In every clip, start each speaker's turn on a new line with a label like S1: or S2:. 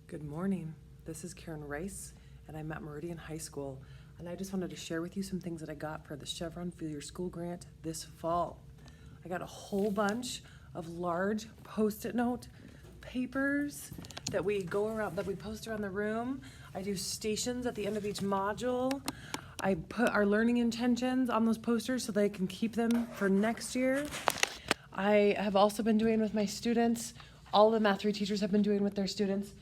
S1: Good morning. This is Karen Rice, and I'm at Meridian High School, and I just wanted to share with you some things that I got for the Chevron Fuel Your School grant this fall. I got a whole bunch of large Post-it note papers that we post around the room. I do stations at the end of each module. I put our learning intentions on those posters so they can keep them for next year. I have also been doing with my students, all the Math 3 teachers have been doing with their students,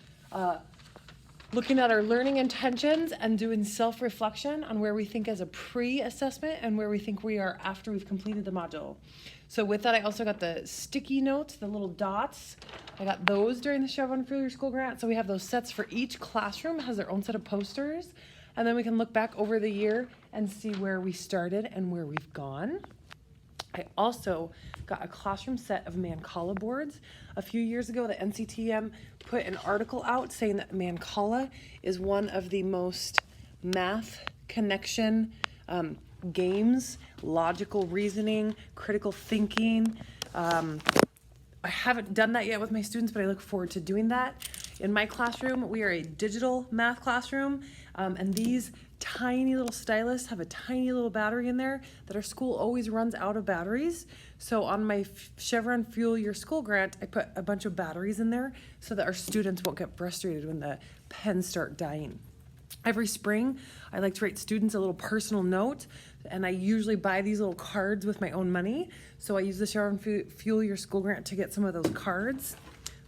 S1: looking at our learning intentions and doing self-reflection on where we think as a pre-assessment and where we think we are after we've completed the module. So with that, I also got the sticky notes, the little dots. I got those during the Chevron Fuel Your School grant. So we have those sets for each classroom, has their own set of posters. And then we can look back over the year and see where we started and where we've gone. I also got a classroom set of Mancala boards. A few years ago, the NCTM put an article out saying that Mancala is one of the most math connection games, logical reasoning, critical thinking. I haven't done that yet with my students, but I look forward to doing that. In my classroom, we are a digital math classroom, and these tiny little stylus have a tiny little battery in there that our school always runs out of batteries. So on my Chevron Fuel Your School grant, I put a bunch of batteries in there so that our students won't get frustrated when the pens start dying. Every spring, I like to write students a little personal note, and I usually buy these little cards with my own money. So I use the Chevron Fuel Your School grant to get some of those cards.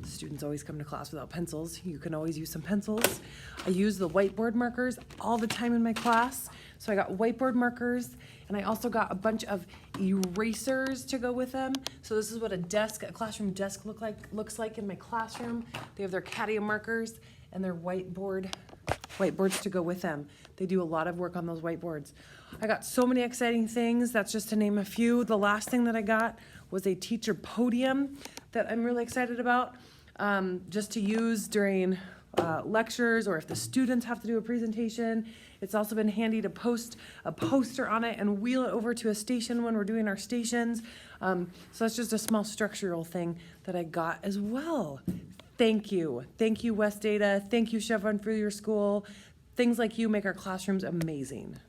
S1: Students always come to class without pencils. You can always use some pencils. I use the whiteboard markers all the time in my class. So I got whiteboard markers, and I also got a bunch of erasers to go with them. So this is what a classroom desk looks like in my classroom. They have their Cadia markers and their whiteboards to go with them. They do a lot of work on those whiteboards. I got so many exciting things. That's just to name a few. The last thing that I got was a teacher podium that I'm really excited about, just to use during lectures or if the students have to do a presentation. It's also been handy to post a poster on it and wheel it over to a station when we're doing our stations. So that's just a small structural thing that I got as well. Thank you. Thank you, West Data. Thank you, Chevron, for your school. Things like you make our classrooms amazing.